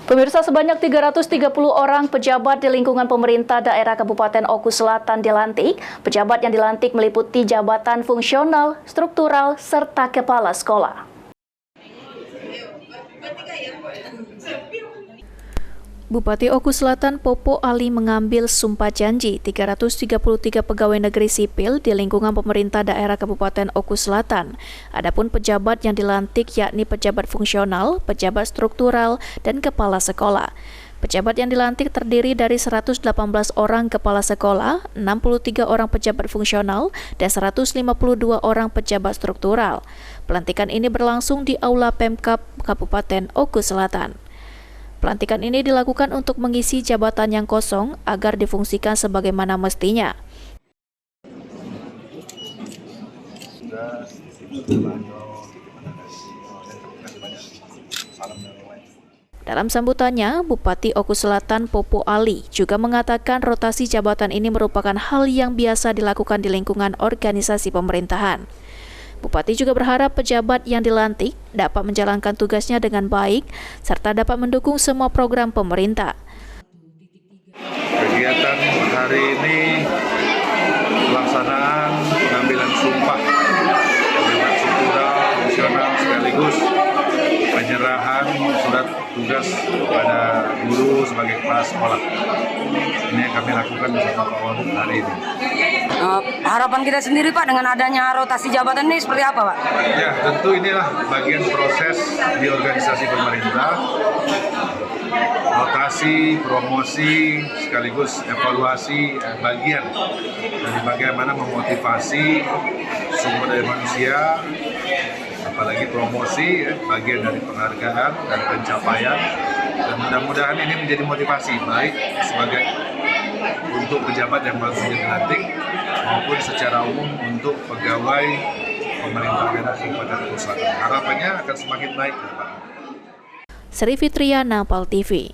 Pemirsa, sebanyak 330 orang pejabat di lingkungan pemerintah daerah Kabupaten Oku Selatan dilantik. Pejabat yang dilantik meliputi jabatan fungsional, struktural, serta kepala sekolah. Bupati Oku Selatan Popo Ali mengambil sumpah janji 333 pegawai negeri sipil di lingkungan pemerintah daerah Kabupaten Oku Selatan. Adapun pejabat yang dilantik yakni pejabat fungsional, pejabat struktural, dan kepala sekolah. Pejabat yang dilantik terdiri dari 118 orang kepala sekolah, 63 orang pejabat fungsional, dan 152 orang pejabat struktural. Pelantikan ini berlangsung di Aula Pemkab Kabupaten Oku Selatan. Pelantikan ini dilakukan untuk mengisi jabatan yang kosong agar difungsikan sebagaimana mestinya. Dalam sambutannya, Bupati Oku Selatan Popo Ali juga mengatakan rotasi jabatan ini merupakan hal yang biasa dilakukan di lingkungan organisasi pemerintahan. Bupati juga berharap pejabat yang dilantik dapat menjalankan tugasnya dengan baik serta dapat mendukung semua program pemerintah. Kegiatan hari ini pelaksanaan pengambilan sumpah pejabat struktural, fungsional sekaligus penyerahan surat tugas kepada guru sebagai kepala sekolah. Ini yang kami lakukan bersama Pak Wagub hari ini. Harapan kita sendiri Pak dengan adanya rotasi jabatan ini seperti apa Pak? Ya, tentu inilah bagian proses di organisasi pemerintah. Rotasi, promosi, sekaligus evaluasi bagian dari bagaimana memotivasi sumber daya manusia, apalagi promosi, bagian dari penghargaan dan pencapaian. Dan mudah-mudahan ini menjadi motivasi baik sebagai untuk pejabat yang baru saja dilantik maupun secara umum untuk pegawai pemerintah daerah Kabupaten Oku Selatan. Harapannya akan semakin baik ke depan. Sri Fitriana, PAL TV.